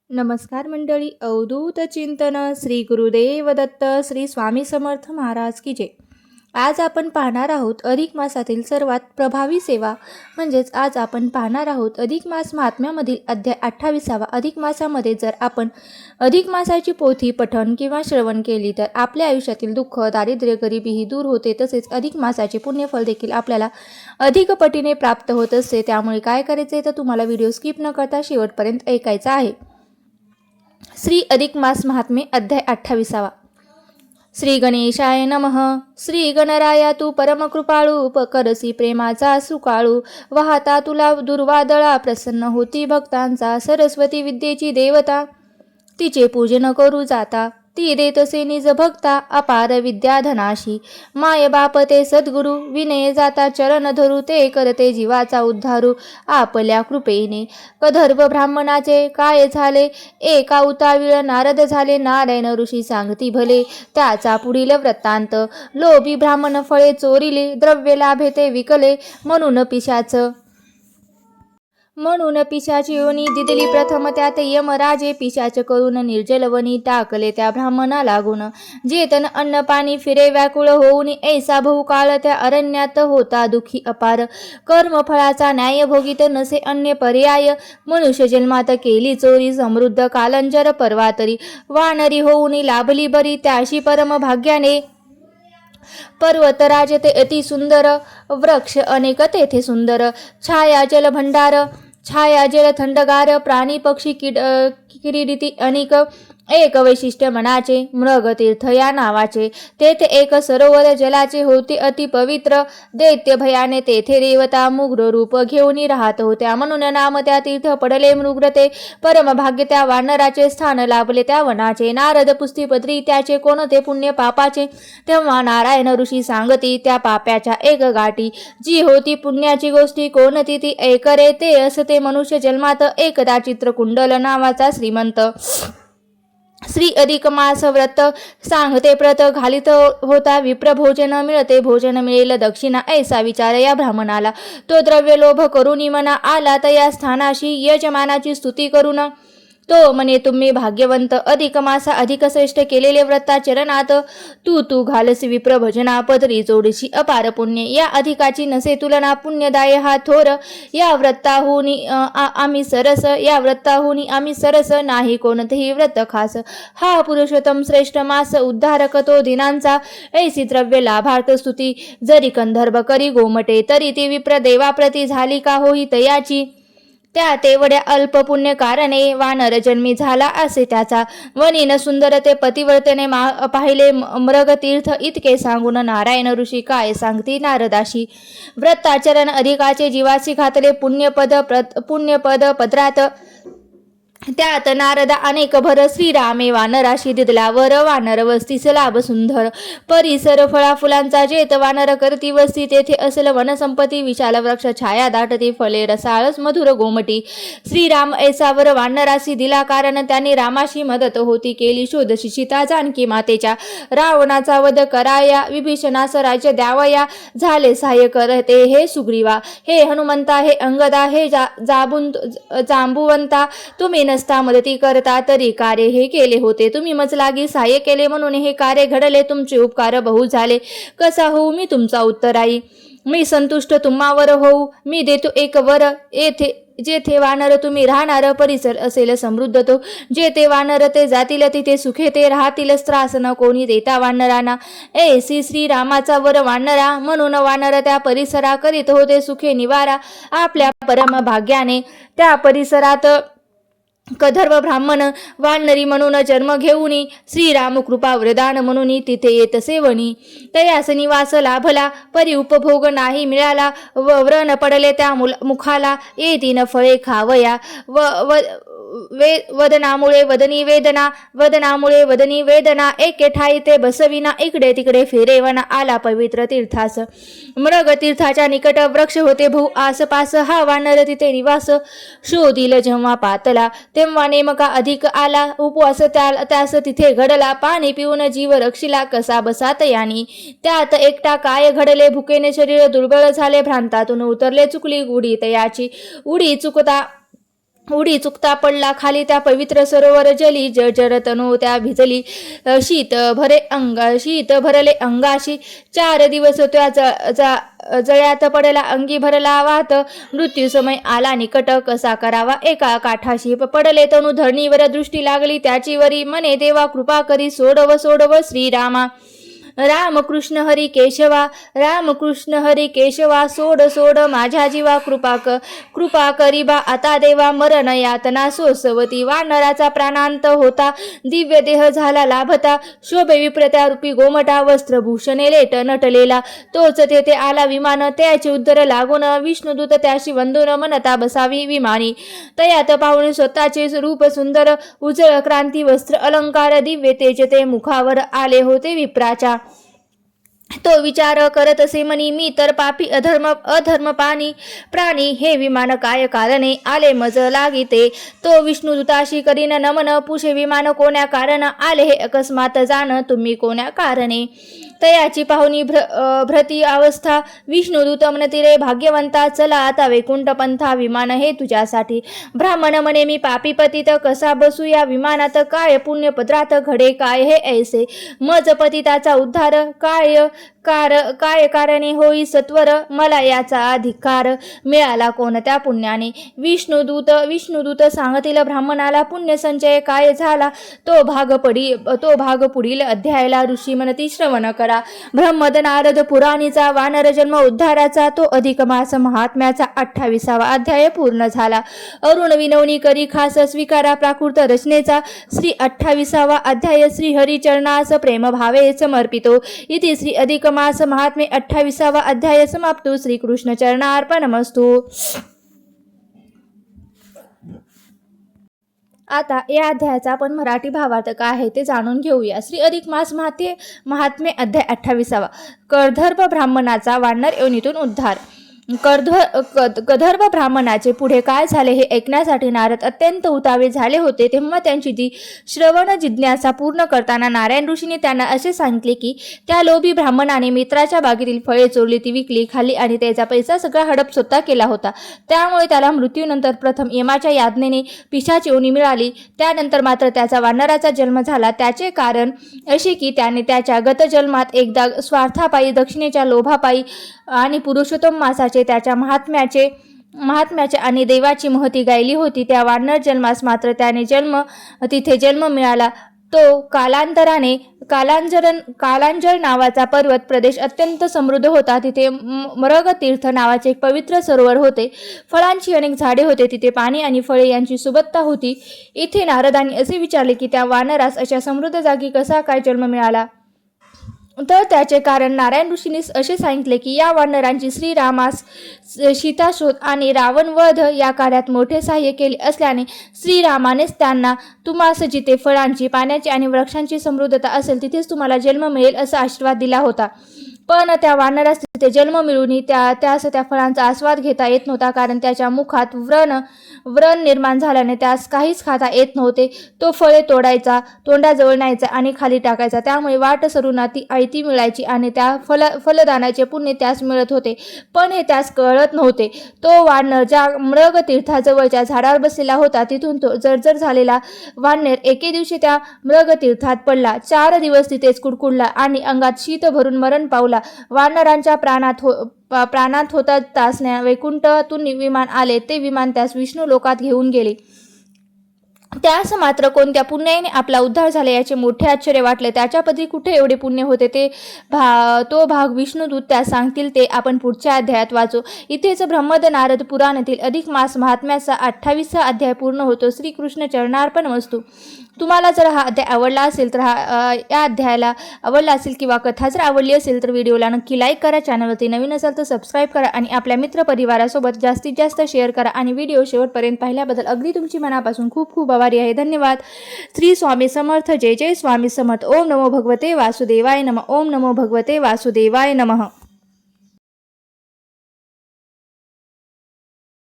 नमस्कार मंडळी. अवधूत चिंतन श्री गुरुदेव दत्त श्री स्वामी समर्थ महाराज की जय. आज आपण पाहणार आहोत अधिक मासातील सर्वात प्रभावी सेवा. आज आपण पाहणार आहोत अधिक मास महात्म्यामधील अध्याय 28. अधिक मासामध्ये जर आपण अधिक मासाची पोथी पठण किंवा श्रवण केली तर आपल्या आयुष्यातील दुःख, दारिद्र्य, गरिबी ही दूर होते. तसेच अधिक मासाचे पुण्यफल देखील आपल्याला अधिक पटीने प्राप्त होत असते. त्यामुळे काय करायचे तर तुम्हाला व्हिडिओ स्किप न करता शेवटपर्यंत ऐकायचा आहे. श्री अधिक मास महात्म्य अध्याय 28. श्री गणेशाय नमः. श्री गणराया तू परम कृपाळू, करसी प्रेमाचा सुकाळू, वाहता तुला दुर्वादळा, प्रसन्न होती भक्तांचा, सरस्वती विद्येची देवता, तिचे पूजन करू जाता, ती देतसे निज भक्ता, अपार विद्याधनाशी, माय बाप ते सद्गुरु, विनय जाता चरण धरू, ते करते जीवाचा उद्धारू, आपल्या कृपेने. कधर्व ब्राह्मणाचे काय झाले, एका उतावीळ नारद झाले, नारायण ऋषी सांगती भले, त्याचा पुढील वृत्तांत. लोभी ब्राह्मण फळे चोरिले, द्रव्य लाभे ते विकले, म्हणून पिशाची योनी दिदली प्रथम, त्यात यमराजे पिशाच करून निर्जलवनी टाकले त्या ब्राह्मणा लागून. जेतन अन्न पाणी फिरे व्याकुळ होऊन, ऐसा बहुकाळ त्या अरण्यात होता दुखी अपार. कर्मफळाचा न्याय भोगीत नसे अन्य पर्याय, मनुष्य जन्मात केली चोरी, समृद्ध कालंजर पर्वातरी, वानरी होऊन लाभली बरी, त्याशी परम भाग्याने. पर्वतराज ते अति सुंदर, वृक्ष अनेक तेथे सुंदर, छाया जल भंडार, छाया जल थंडगार, प्राणी पक्षी किरीटी अनेक, एक वैशिष्ट्य मनाचे, मृग तीर्थ या नावाचे. तेथे एक सरोवर जलाचे होते अति पवित्र, दैत्य भयाने तेथे देवता मुग्र रूप घेऊन राहत होत्या, म्हणून नाम त्या तीर्थ पडले मृग्रते. परम भाग्य त्या वानराचे, स्थान लाभले त्या वनाचे. नारद पुस्तिपत्री त्याचे कोणते पुण्य पापाचे, तेव्हा नारायण ऋषी सांगती त्या पाप्याच्या एक गाठी. जी होती पुण्याची गोष्टी कोणती ती ऐकरे, ते असते मनुष्य जन्मात एकदा चित्रकुंडल नावाचा श्रीमंत. श्री अधिक मास व्रत सांगते प्रत, घालित होता विप्र भोजन, मिळते भोजन मिळेल दक्षिणा, ऐसा विचार या ब्राह्मणाला. तो द्रव्य लोभ करून मना आला तया स्थानाशी, यजमानाची स्तुती करून तो म्हणे तुम्ही भाग्यवंत, अधिक मासा अधिक श्रेष्ठ केलेले व्रता चरणात, तू घालसी विप्र भजना, पदरी जोडशी अपार पुण्य. या अधिकाची नसे तुलना, पुण्यदाय हा थोर, या व्रताहुनी आम्ही सरस, या व्रताहुनी आम्ही सरस, नाही कोणतेही व्रत खास. हा पुरुषोत्तम श्रेष्ठ मास, उद्धारक तो दिनांचा, ऐसी द्रव्य लाभार्थ स्तुती, जरी कंदर्भ करी गोमटे, तरी ती विप्र देवाप्रती झाली का होई तयाची. त्या तेवढ्या अल्प पुण्य कारणे वानर जन्मी झाला असे त्याचा. वनीन सुंदर ते पतिव्रतेने पाहिले मृग तीर्थ, इतके सांगून नारायण ऋषी काय सांगती नारदाशी. व्रताचरण अधिकाचे जीवासी घातले, पुण्यपद पदरात, त्यात नारदा अनेक भर. श्रीरामे वानराशी दिदला वर, वानर वस्तीस लाभ सुंदर, परिसर फळा फुलांचा जेत, वानर करती वस्ती, तेथे असल वनसंपत्ती, विशाल वृक्ष छाया दाटती, फळे रसाळस मधुर गोमटी. श्रीराम ऐसावर वानराशी दिला, कारण त्यांनी रामाशी मदत होती केली. शोधशी सीता जानकी मातेच्या, रावणाचा वध कराया, विभीषणास राज्य द्यावया, झाले सहाय्य करते हे सुग्रीवा. हे हनुमंता, हे अंगदा, हे जांबुवंता, तुम्ही नसता मदती करता तरी कार्य हे केले होते. तुम्ही मजलागी सहाय्य केले म्हणून हे कार्य घडले. तुमचे उपकार बहु झाले, कसा होऊ मी तुमचा उत्तराई. मी संतुष्ट तुम्हावर होऊ, मी देतो एक वर, जेथे वानर तुम्ही राहणार परिसर असेल समृद्ध तो. जेथे वानर ते जातील तिथे सुखे ते राहतील, त्रास न कोणी देता वानरांना. ऐसी श्रीरामाचा वर वानरा, म्हणून वानर त्या परिसरा करीत होते सुखे निवारा. आपल्या परम भाग्याने त्या परिसरात कधर्व ब्राह्मण वानरी म्हणून जन्म घेऊनी, श्रीराम कृपा वरदान म्हणून तिथे येत सेवनी. तयास निवास लाभला, परी उपभोग नाही मिळाला, व्रण पडले त्या मुखाला, येतीन फळे खावया. वदनामुळे वदनी वेदना, एके ठाई ते बसविना, इकडे तिकडे फेरेवना, आला पवित्र तीर्थास. मृग तीर्थाच्या निकट वृक्ष होते बहु आसपास, हा वानर तिथे निवास. शोधिल जेव्हा पातला, तेव्हा नेमका अधिक आला, उपवास त्यास तिथे घडला. पाणी पिऊन जीव रक्षिला, कसा बसात यानी. त्यात एकटा काय घडले, भुकेने शरीर दुर्बळ झाले, भ्रांतातून उतरले, चुकली उडी तयाची. उडी चुकता उडी चुकता पडला खाली त्या पवित्र सरोवर जली जर तनो त्या भिजली शीत भरले अंगाशी 4 दिवस त्या जळ्यात पडला अंगी भरला वाहत मृत्यू समय आला निकट कसा करावा एका काठाशी पडले तनु धरणीवर दृष्टी लागली त्याची वरी मने देवा कृपा करी सोडव श्रीरामा राम कृष्ण हरी केशवा सोड माझ्या जीवा कृपा करी बा आता देवा मरण यातना सोसवती वानराचा प्राणांत होता दिव्य देह झाला लाभता शोभे विप्रत्या रूपी गोमटा वस्त्रभूषणे लेट नटलेला तोच तेथे आला विमान त्याचे उद्दर लागून विष्णुदूत त्याशी वंदून मनता बसावी विमानी तयात पाहून स्वतःचे रूप सुंदर उजळ क्रांती वस्त्र अलंकार दिव्य तेज ते मुखावर आले होते विप्राच्या तो विचार करत असे मनी मी तर पापी अधर्म प्राणी हे विमान काय कारणे आले मज लागिते तो विष्णुदूताशी करीन नमन पुषे विमान कोण्या कारण आले हे अकस्मात जाण तुम्ही कोण्या कारणे तयाची पाहुणी भ्रती अवस्था विष्णुदूत म्हणतिरे भाग्यवंता चला आता वैकुंठ पंथा विमान हे तुझ्यासाठी ब्राह्मण म्हणे मी पापी पतित कसा बसू या विमानात काय पुण्य पदरात घडे काय हे ऐसे मज पतिताचा उद्धार काय कारणे होई सत्वर मला याचा अधिकार मिळाला कोणत्या पुण्याने विष्णुदूत सांगतील ब्राह्मणाला पुण्य संचय काय झाला तो भाग पुढील अध्यायाला ऋषी म्हणती श्रवण करा ब्रह्मद नारद पुराणीचा वानर जन्म उद्धाराचा तो अधिक मास महात्म्याचा 28वा अध्याय पूर्ण झाला अरुण विनवणी करी खास स्वीकारा प्राकृत रचनेचा श्री 28वा अध्याय श्री हरिचरणास प्रेम भावे समर्पितो इति श्री अधिक मास महात्मे 28वा अध्याय समाप्तो श्री कृष्ण चरणार्पणमस्तु। आता या अध्यायाचा आपण मराठी भावार्थ काय आहे ते जाणून घेऊया। श्री अधिक मास महात्मे अध्याय 28वा कर्दर्भ ब्राह्मणाचा वानर योनीतून उद्धार। गंधर्व ब्राह्मणाचे पुढे काय झाले हे ऐकण्यासाठी नारद अत्यंत उतावीळ झाले होते। तेव्हा त्यांची ती श्रवण जिज्ञासा पूर्ण करताना नारायण ऋषीने त्यांना असे सांगितले की त्या लोभी ब्राह्मणाने मित्राच्या बागेतील फळे चोरली ती विकली खाल्ली आणि त्याचा पैसा सगळा हडप स्वतः केला होता। त्यामुळे त्याला मृत्यूनंतर प्रथम यमाच्या याज्ञेने पिशाची योनी मिळाली, त्यानंतर मात्र त्याचा वानराचा जन्म झाला। त्याचे कारण असे की त्याने त्याच्या गत जन्मात एकदा स्वार्थापायी दक्षिणेच्या लोभापायी आणि पुरुषोत्तम मासाचे त्याच्या महात्म्याचे आणि देवाची महती गायली होती। त्या वानर जन्मास मात्र त्याने तिथे जन्म मिळाला। तो कालांतराने कालांजल नावाचा पर्वत प्रदेश अत्यंत समृद्ध होता। तिथे मरग तीर्थ नावाचे एक पवित्र सरोवर होते। फळांची अनेक झाडे होते, तिथे पाणी आणि फळे यांची सुबत्ता होती। इथे नारदांनी असे विचारले की त्या वानरास अशा समृद्ध जागी कसा काय जन्म मिळाला। तर त्याचे कारण नारायण ऋषींनी असे सांगितले की या वानरांची श्रीरामास सीताशोध आणि रावण वध या कार्यात मोठे सहाय्य केले असल्याने श्रीरामानेच त्यांना तुम्हास जिथे फळांची पाण्याची आणि वृक्षांची समृद्धता असेल तिथेच तुम्हाला जन्म मिळेल असा आशीर्वाद दिला होता। पण त्या वानरास तिथे जन्म मिळूनही त्यास त्या फळांचा आस्वाद घेता येत नव्हता, कारण त्याच्या मुखात व्रण निर्माण झाल्याने त्यास काहीच खाता येत नव्हते। तो फळे तोडायचा, तोंडाजवळ न्यायचा आणि खाली टाकायचा, त्यामुळे वाट सरून ती आयती मिळायची आणि त्या फलदानाचे पुण्य त्यास मिळत होते, पण हे त्यास कळत नव्हते। तो वानर ज्या मृग तीर्थाजवळच्या झाडावर बसलेला होता तिथून तो जर्जर झालेला वानर एके दिवशी त्या मृग तीर्थात पडला। 4 दिवस तिथेच कुडकुडला आणि अंगात शीत भरून मरण पावला। वानरांच्या प्राणात होता तासण्या वैकुंठातून विमान आले, ते विमान त्यास विष्णू लोकात घेऊन गेले। त्यास मात्र कोणत्या पुण्याने आपला उद्धार झाला याचे मोठे आश्चर्य वाटले। त्याच्यापदी कुठे एवढे पुण्य होते तो भाग विष्णुदूत त्यास सांगतील ते आपण पुढच्या अध्यायात वाचू। इथेच ब्रह्मद नारद पुराणातील अधिक मास महात्म्याचा 28वा अध्याय पूर्ण होतो। श्रीकृष्ण चरणार्पणमस्तु। तुम्हाला जर हा अध्याय आवडला असेल तर या अध्यायाला आवडला असेल किंवा कथा जर आवडली असेल तर व्हिडिओला नक्की लाईक करा, चॅनलवरती नवीन असाल तर सबस्क्राईब करा आणि आपल्या मित्रपरिवारासोबत जास्तीत जास्त शेअर करा आणि व्हिडिओ शेवटपर्यंत पाहिल्याबद्दल अगदी तुमची मनापासून खूप खूप आभारी आहे। धन्यवाद। श्री स्वामी समर्थ। जय जय स्वामी समर्थ। ओम नमो भगवते वासुदेवाय नमः। ओम नमो भगवते वासुदेवाय नमः।